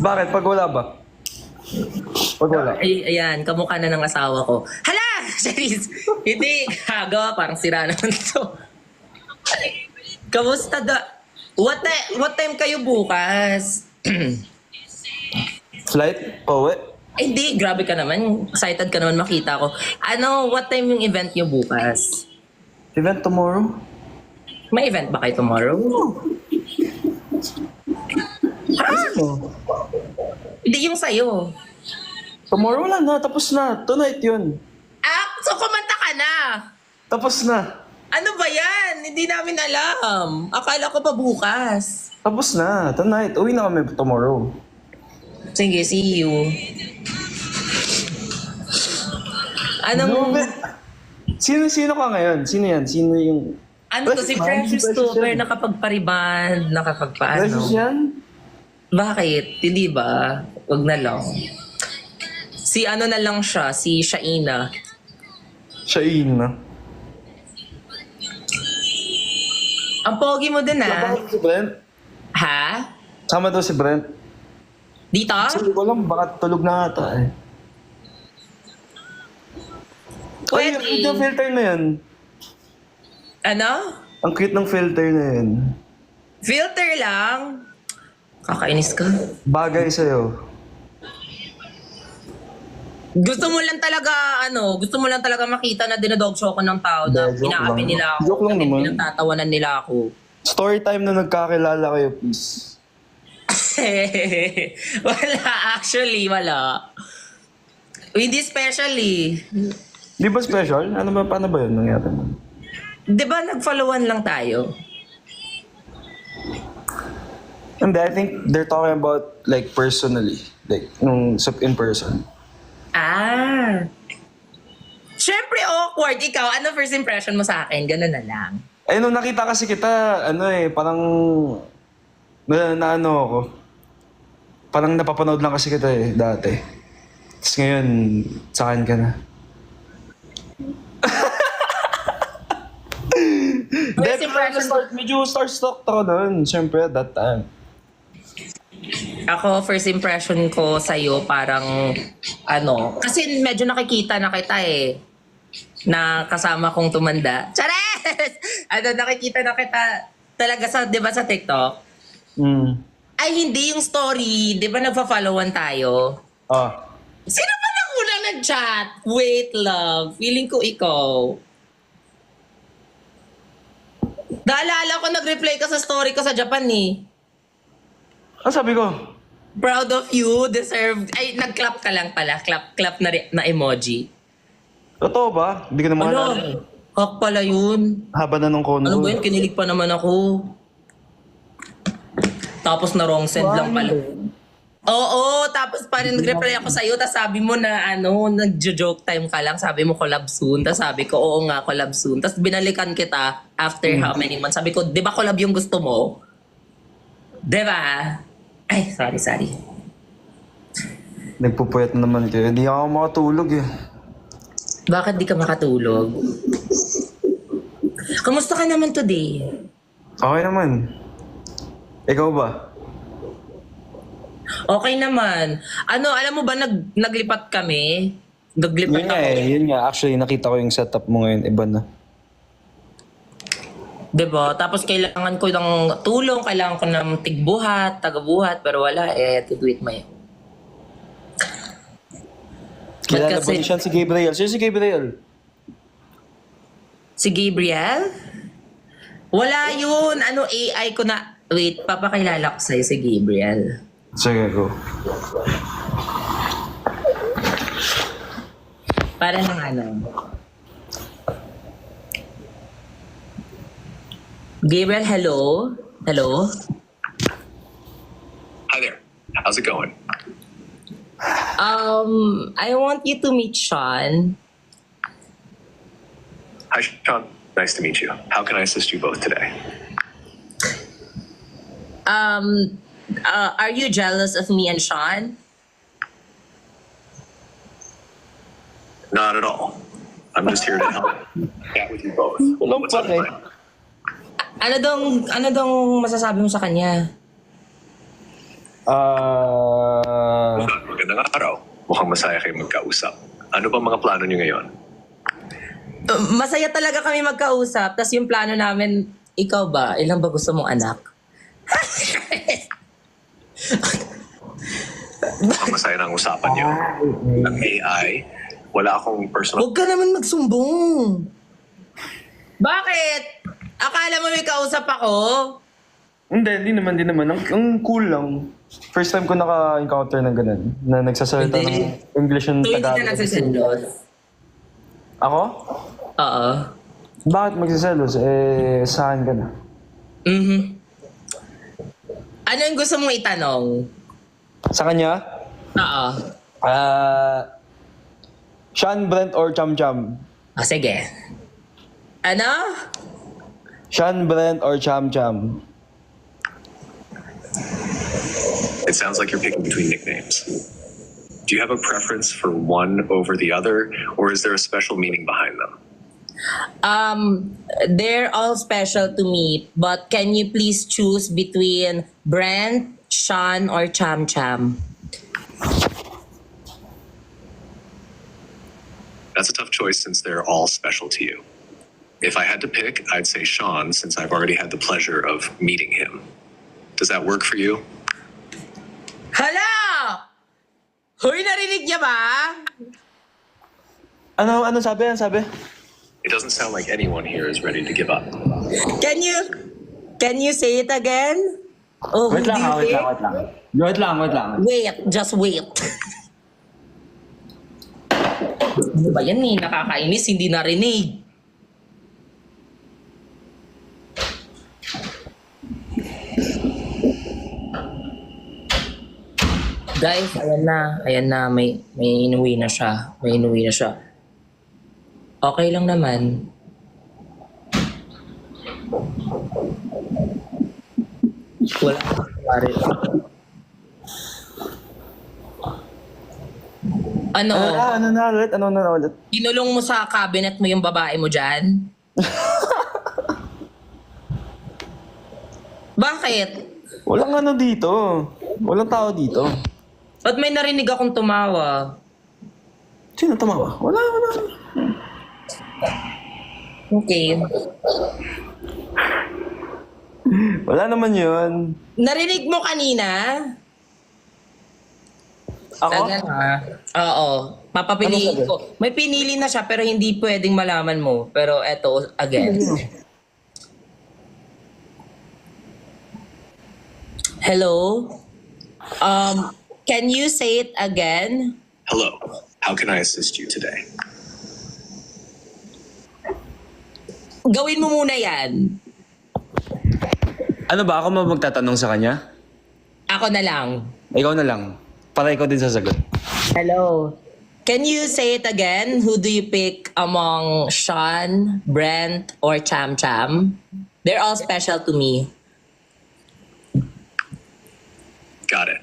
Bakit? Pag wala ba? Pag wala. Ay, ayan, kamukha na ng asawa ko. Hala! Charis! Hindi, gago. Parang sira naman to. Kamusta What time kayo bukas? Flight? Pauwi? Eh, hindi, grabe ka naman. Excited ka naman makita ko. What time yung event nyo bukas? Event tomorrow? May event ba kayo tomorrow? Ha? Hindi yung sa'yo. Tomorrow lang na. Tapos na. Tonight yun. So kumanta ka na. Tapos na. Ano ba yan? Hindi namin alam. Akala ko pa bukas. Tapos na. Tonight. Uwi na kami tomorrow. Sige, see you. Anong... Sino ka ngayon? Sino yan? Sino yung... Ano to, si Precious to, pero nakapagpariban, nakapagpaano. Precious yan? Bakit? Hindi ba? Wag na lang. Si ano na lang siya, si Shaina. Shaina. Ang pogi mo din Sama ah. daw si Brent? Ha? Sama daw si Brent? Dito? Hindi ko alam, baka tulog na ata eh. Ay, Pwede. ang cute ng filter na yan. Ano? Ang cute ng filter na yan. Filter lang? Kakainis ka. Bagay sa'yo. Gusto mo lang talaga makita na dinadog show ko ng tao na Hindi, joke pinaapi lang. nila ako. Joke lang naman. Pinagtatawanan nila ako. Story time na nagkakilala kayo, please. Wala, actually, wala. Hindi specially. Di ba special? Ano ba, paano ba yun nangyari? Di ba nag-followan lang tayo? Hindi, I think they're talking about like personally. Like, nung in person. Syempre awkward. Ikaw, ano first impression mo sa akin? Ganun na lang. Eh, nung nakita kasi kita, parang na ano ako. Parang napapanood lang kasi kita dati. Tapos ngayon, sa akin ka na. First impression ko, Medyo starstruck ako noon. Siyempre, at that time. ako, first impression ko sa'yo parang, kasi medyo nakikita na kita na kasama kong tumanda. Chares! Nakikita na kita talaga di ba sa TikTok? Mm. Ay, hindi yung story. Di ba nagpa-followan tayo? Ah. Sino ba nang unang nag-chat? Wait, love. Feeling ko ikaw. Naalala ko, nag-reply ka sa story ko sa Japan Ano sabi ko? Proud of you, deserve... Ay, nag-clap ka lang pala. Clap na emoji. Totoo ba? Hindi ko na maalala. Kak pala yun. Haba na nung kono. Ano ba yun? Kinilig pa naman ako. Tapos na wrong send lang pala. Oo, tapos pa rin nag-reply ako sa'yo, tapos sabi mo na nag-joke time ka lang, sabi mo collab soon, tapos sabi ko, oo nga, collab soon. Tapos binalikan kita after how many months. Sabi ko, di ba collab yung gusto mo? Di ba? Ay, sorry. Nagpupuyat na naman kayo. Hindi ako makatulog eh. Bakit di ka makatulog? Kamusta ka naman today? Okay naman. Ikaw ba? Okay naman. Alam mo ba, naglipat kami? Naglipat ako. Yun nga. Actually, nakita ko yung setup mo ngayon. Iba na. Diba? Tapos kailangan ko ng tulong, kailangan ko ng tigbuhat, tagabuhat, pero wala to do it my own. Kilala ba niya si Gabriel? Sino si Gabriel? Si Gabriel? Wala yun. AI ko na... Wait, papakilala ko sa'yo si Gabriel. Sige, go. Para ng Gabriel, hello? Hello? Hi there. How's it going? I want you to meet Sean. Hi, Sean. Nice to meet you. How can I assist you both today? Are you jealous of me and Sean? Not at all. I'm just here to help chat with you both. Walang What's on pake. your mind? Ano dong masasabi mo sa kanya? araw. Mukhang masaya kayo magkausap. Ano ba mga plano niyo ngayon? Masaya talaga kami magkausap. Tapos yung plano namin, ikaw ba? Ilang ba gusto mong anak? Mukhang masaya na ang usapan niyo. Ang AI, wala akong personal... Huwag ka naman magsumbong. Bakit? Akala mo may kausap ako? Hindi naman. Ang cool lang. First time ko naka-encounter ng ganun. Na nagsasalita Hindi. ng English and So, hindi Tagalog. ka nagsisendos? Ako? Oo. Bakit magsiselos? Saan ka na? Mhm. Ano yung gusto mong itanong? Sa kanya? Oo. Sean, Brent, or Cham Cham? Sige. Ano? Sean, Brent, or Cham Cham? It sounds like you're picking between nicknames. Do you have a preference for one over the other, or is there a special meaning behind them? They're all special to me, but can you please choose between Brent, Sean, or Cham Cham? That's a tough choice since they're all special to you. If I had to pick, I'd say Sean since I've already had the pleasure of meeting him. Does that work for you? Hala! Hoy, narinig niya ba? Ano sabi? Ano sabi? It doesn't sound like anyone here is ready to give up. Can you say it again? Oh, Wait lang, do you wait say? lang. Wait lang. Wait, just wait. Ano ba yan eh? Nakakainis, hindi narinig. Guys, ayan na, may inuwi na siya. Okay lang naman. Wala akong nangyari. Ano? Ano na ulit? Kinulong mo sa cabinet mo yung babae mo dyan? Bakit? Walang dito. Walang tao dito. Ba't may narinig akong tumawa? Sino tumawa? Wala. Okay. Wala naman yun. Narinig mo kanina? Ako? Oo. Papapiliin Ano sabi? ko. May pinili na siya pero hindi pwedeng malaman mo. Pero eto, again. Hello? Can you say it again? Hello, how can I assist you today? Gawin mo muna yan. Ano ba? Ako magtatanong sa kanya? Ako na lang. Ikaw na lang. Para ikaw din sasagot. Hello. Can you say it again? Who do you pick among Sean, Brent, or Cham Cham? They're all special to me. Got it.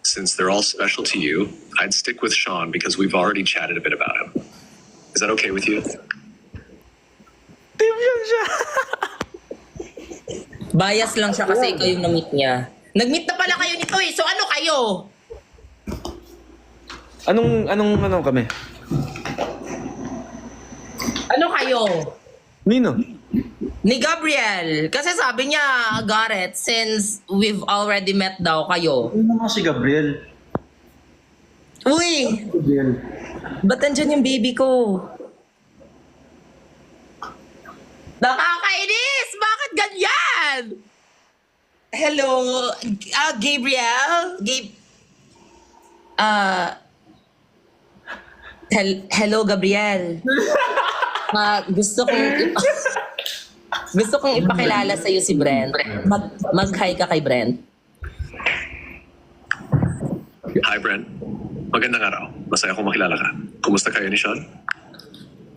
Since they're all special to you, I'd stick with Sean because we've already chatted a bit about him. Is that okay with you? Team yan siya. Bias lang siya kasi ikaw yung na-meet niya. Nag-meet na pala kayo nito eh. So ano kayo? Anong kami? Ano kayo? Nino? Ni Gabriel. Kasi sabi niya, Gareth, since we've already met daw kayo. Ano nga si Gabriel? Uy! Gabriel. Ba't nandyan yung baby ko? Nakakainis! Bakit ganyan? Hello, Gabriel? Hello, Gabriel. Gusto kong ipakilala sa'yo si Brent. Mag-hi ka kay Brent. Hi, Brent. Magandang araw. Masaya akong makilala ka. Kumusta kayo ni Sean?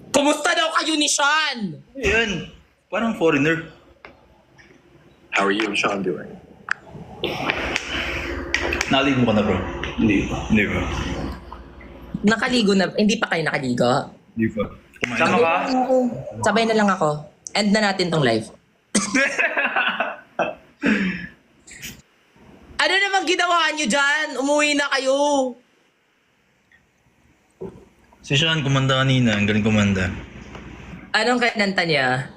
Kumusta daw kayo ni Sean? Yan. Parang foreigner. How are you and Sean doing? Naligo ka na, bro? Hindi pa. Nakaligo na. Hindi pa kayo nakaligo? Hindi pa. Kumain Sama na. ka? Sabay na lang ako. End na natin tong live. Ano naman naman ginawa nyo dyan? Umuwi na kayo. Si Sean, kumanda kanina. Ang galing kumanda. Anong kinanta niya?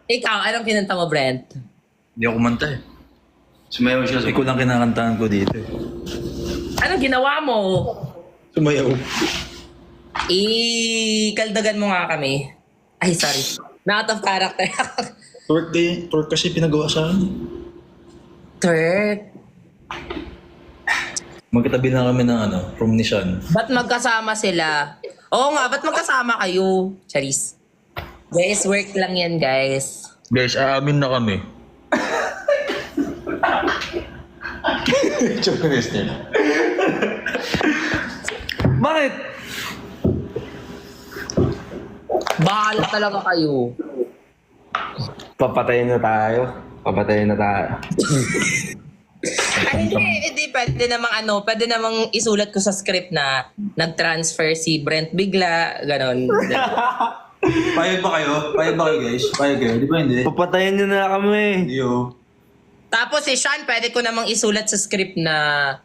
Ikaw, anong kinanta mo, Brent? Hindi ako kumanta eh. Sumayaw siya. Ikaw lang kinakantahan ko dito eh. Anong ginawa mo? Sumayaw. Kaldagan mo nga kami. Ay, sorry. Not of character. Twerk kasi pinagawa sa akin. Turk. Magkatabi na kami ng from ni Sean. Ba't magkasama sila? Oo nga, ba't magkasama kayo? Charis. Guys, work lang yan, guys. Guys, aamin na kami. Joke na guys niya. Bakit? Bahala talaga kayo. Papatayin na tayo. Ay, hindi. Pwede namang isulat ko sa script na nag-transfer si Brent bigla, ganon. Payag ba kayo? Guys? Payag kayo? Di ba hindi? Papatayin nyo na kami. Hindi oh. Tapos si Sean, pwede ko namang isulat sa script na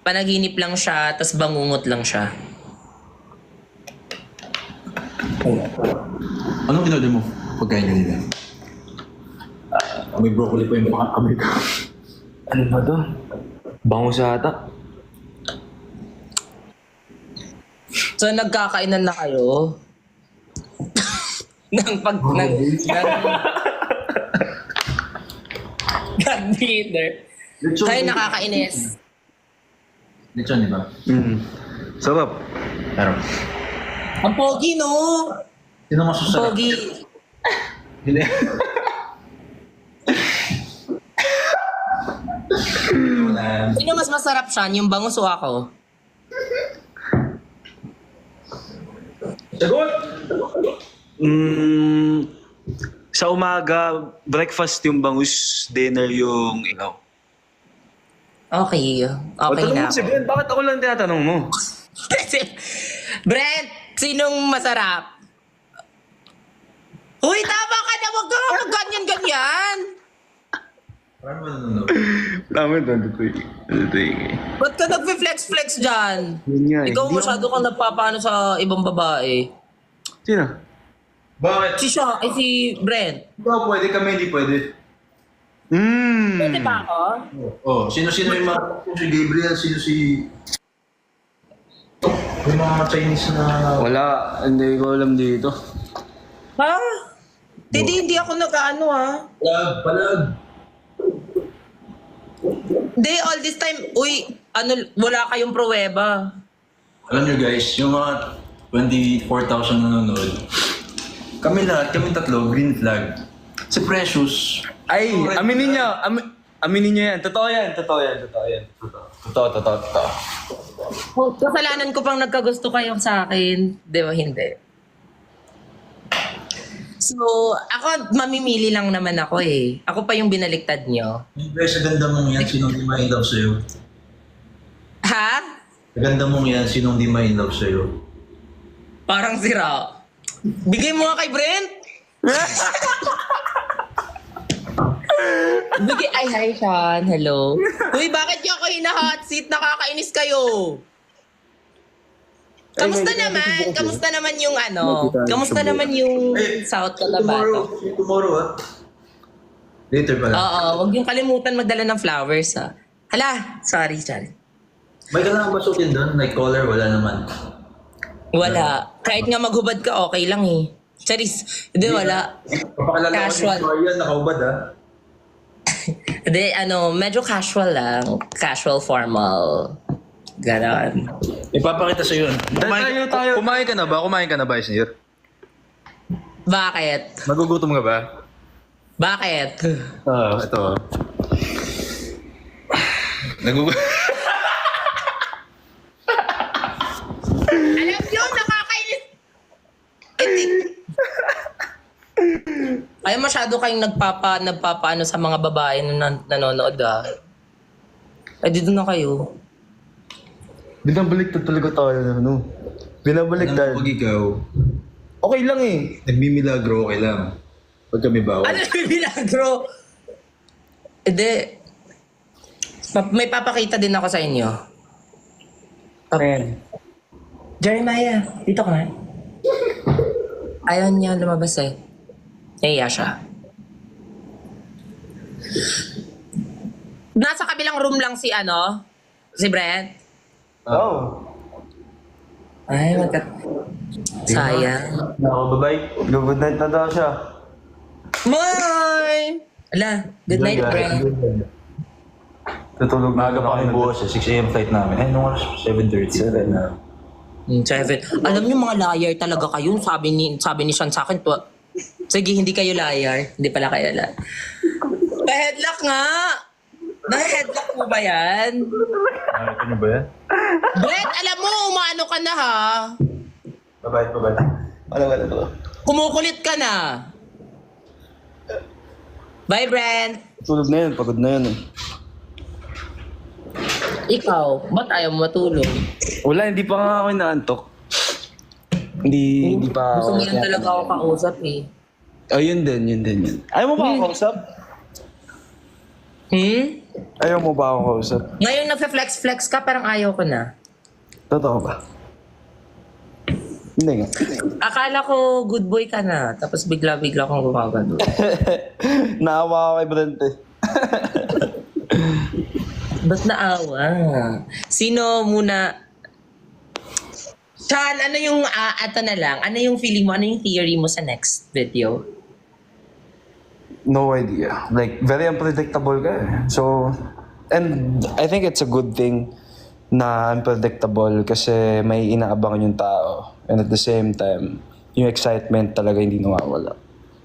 panaginip lang siya, tas bangungot lang siya. Anong kinode mo? Pagkain nyo nila? May broccoli pa yung kamay ko. Ano ba to? Bango sa ata. So nagkakainan na kayo ng dinner. Kayo nakakainis. Lechon, di ba? Sarap. Pero, Ang pogi, no? sino mas masarap? Pogi. Hindi. Sino mas masarap siya? Yung bangus o ako? Sagot! Sa umaga, breakfast yung bangus, dinner yung ikaw. Okay. Okay na Si ako. Ben, bakit ako lang tinatanong mo? Brent, sinong masarap? Uy, tama ka na. Huwag ka nga mag-ganyan-ganyan. Paano ba nanonood? Tama ito, ito Ba't ka nag-flex-flex dyan? Yun nga eh. Ikaw Hindi masyado kang nagpapaano sa ibang babae. Sino? Bakit? Si siya, ay si Brent. Ikaw pwede, kami hindi pwede. Pwede ba ako? Oh, sino-sino yung mga... Si Gabriel, sino si... Yung mga Chinese na... Wala, hindi ko alam dito. Ha? Hindi ako nag-ano ha. Palag. Hindi, all this time, uy, wala kayong pruweba. Alam nyo guys, yung mga 24,000 nanonood, kami lahat, kami tatlo, green flag. Si Precious, Ay, aminin niyo. Aminin niyo yan. Totoo yan. Totoo. Kasalanan ko pang nagkagusto kayo sa akin. Di ba, hindi? So, ako, mamimili lang naman ako eh. Ako pa yung binaliktad nyo. yung guys, sa ganda mong yan, sinong di ma-in-love sa'yo? Ha? Sa ganda mong yan, sinong di ma-in-love sa'yo? Parang sira. Bigay mo nga kay Brent. Ay, hi, Sean. Hello. Uy, bakit niyo ako hina-hot seat? Nakakainis kayo. Kamusta naman? Kamusta naman yung Kamusta naman yung South Cotabato? Tomorrow ah. Later pala. Oo, wag yung kalimutan magdala ng flowers ha. Hala, sorry. May kailangan ba suotin doon? Like collar, wala naman. Wala. Kahit nga maghubad ka, okay lang eh. Charis. Hindi, wala. Papakilala ko Casual. ni Marian, nakaubad ah. Hindi, medyo casual lang. Casual, formal. Ganon. Ipapakita sa'yo yun. Tayo. Kumain ka na ba, Isnir? Bakit? Magugutom ka ba? Bakit? Ito. Nagugutom. Alam nyo, nakakainis. Ay, masyado kayong nagpapaano sa mga babae na nanonood ah. Ay, dito na kayo. Binabaliktad talaga tayo. Binabaliktad. Pag ikaw, Okay lang eh. nagmimilagro, okay lang. Pag kami bawal. Ano yung milagro? Hindi. May papakita din ako sa inyo. Ayan. Jeremiah, dito ka na. Ayaw niya lumabas eh. Nahiya siya. Nasa kabilang room lang si si Brent. Oh. Ay, sayang. Ako, bye-bye. Good night na daw siya. Moy! Ala, good night, Brent. Tutulog Maaga pa kami ako. bukas, 6 a.m. flight namin. Ay, nung oras, 7:30. Seven. Alam niyo mga liar talaga kayo. Sabi ni Sean sa akin, sige, hindi kayo liar. Hindi pala kayo liar. Pa-headlock nga! Na-headlock mo ba yan? Ito niyo ba yan? Brent, alam mo, umano ka na ha. Bye-bye. Wala. Kumukulit ka na. Bye, Brent. Tulog na yun, pagod na yun eh. Ikaw, ba't ayaw mo matulog? Wala, hindi pa nga ako inaantok. Hindi pa Gusto ako. mo lang talaga ako kausap eh. Oh, yun din. Ayaw mo ba ako kausap? Ayaw mo ba ako kausap? Ngayon nagfe-flex ka, parang ayaw ko na. Totoo ba? Hindi nga. Akala ko good boy ka na, tapos bigla-bigla kang gumagano. Naawa ako kay Brent eh. Ba't naawa? Sino muna? Sean, ano yung, ano yung feeling mo? Ano yung theory mo sa next video? No idea. Like, very unpredictable ka eh. So, and I think it's a good thing na unpredictable kasi may inaabangan yung tao. And at the same time, yung excitement talaga hindi nawawala.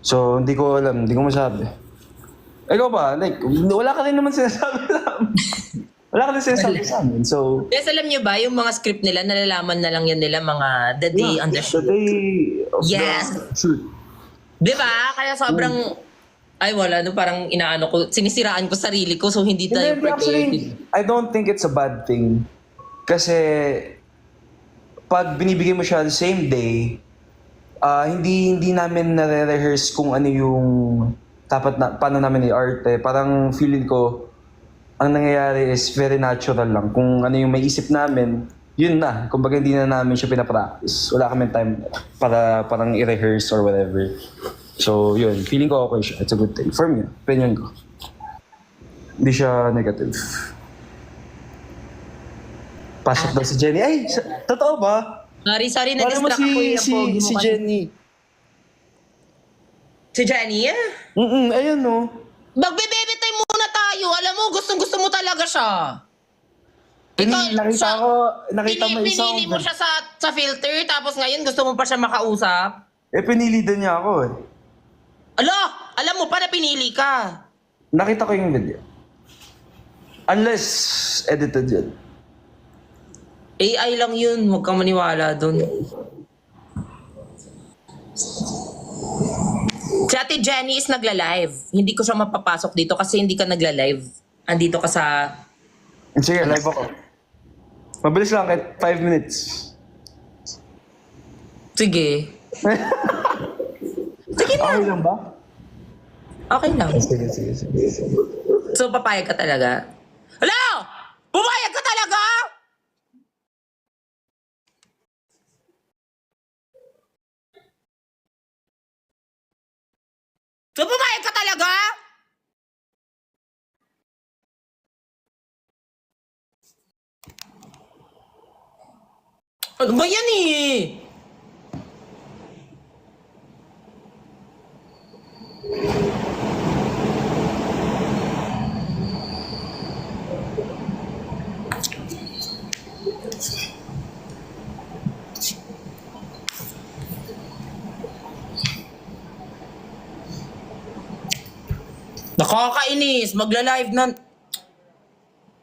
So, hindi ko alam, hindi ko masabi. Ikaw ba? Like, wala ka rin naman sinasabi sa amin. Wala ka rin sinasabi sa amin. So, Yes, alam niyo ba, yung mga script nila, nalalaman na lang yan nila mga the day on the the shoot. day of Yes. the shoot. Di ba? Kaya sobrang, ay wala, no, parang inaano ko, sinisiraan ko sarili ko, so hindi tayo Hindi, actually, prepared. I don't think it's a bad thing. Kasi, pag binibigay mo siya the same day, hindi namin nare-rehearse kung ano yung dapat na, paano namin i-arte. Parang feeling ko, ang nangyayari is very natural lang. Kung ano yung may isip namin, yun na. Kumbaga hindi na namin siya pinapractice. Wala kami time para parang i-rehearse or whatever. So, yun. Feeling ko okay siya. It's a good thing. For me, opinion ko. Hindi siya negative. Pasok daw si Jenny. Ay, totoo ba? Sorry, Paano mo na-distract ako yung pogi mo si kasi. Jenny? Si Jenny? Ayun no. Magbe-baby time muna tayo. Alam mo, gustong-gusto mo talaga siya. Nakita mo isang... Pinili mo siya sa filter, tapos ngayon gusto mo pa siya makausap. pinili din niya ako eh. Alam mo pa na pinili ka. Nakita ko yung video. Unless, edited yun. AI lang yun, huwag kang maniwala dun. Si Ate Jenny is nagla-live. Hindi ko siya mapapasok dito kasi hindi ka nagla-live. Andito ka sa... Sige, live ako. Mabilis lang, kahit 5 minutes. Sige. Sige na. Okay lang ba? Okay lang. Sige. So, papayag ka talaga? Hello! Pumayag ka talaga? So, pumayag ka talaga? Ano ba yan eh? Nakakainis. Magla-live na...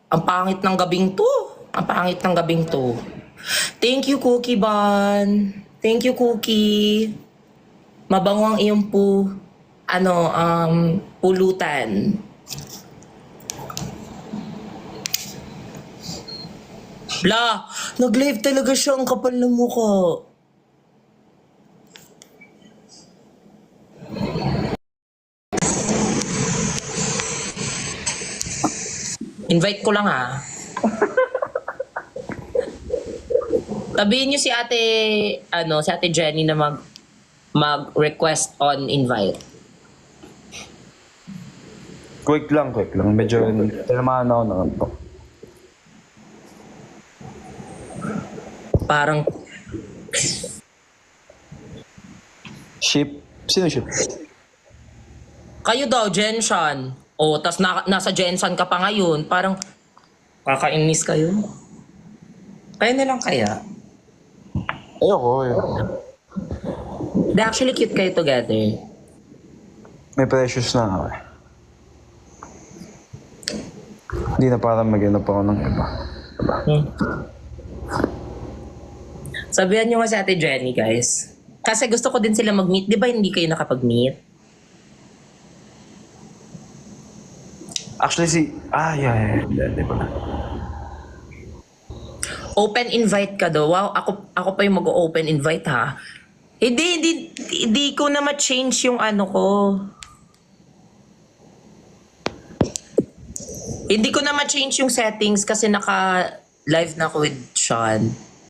Ang pangit ng gabing to. Ang pangit ng gabing to. Thank you, Cookie Ban. Thank you, Cookie. Mabango ang iyong pulutan. Bla, nag-live talaga siya, ang kapal ng mukha. Invite ko lang ha. Sabihin niyo si Ate Jenny na mag-request on invite. Quick lang. Medyo tinamaan ako na to. Parang, Ship? Sino ship? kayo daw, Jensan. O, tas nasa Jensan ka pa ngayon. Parang, kakainis kayo. Kayo na lang kaya. Ayoko. They actually cute kayo together. May precious na ako eh. Hindi na parang mag-inap ako ng iba. Sabihan nyo nga si Ate Jenny, guys. Kasi gusto ko din sila mag-meet. Di ba hindi kayo nakapag-meet? Actually yeah. Hindi pala. Open invite ka daw. Wow, ako pa yung mag-open invite ha. Hindi ko na ma-change yung ano ko. Hindi ko na ma-change yung settings kasi naka-live na ako with Sean.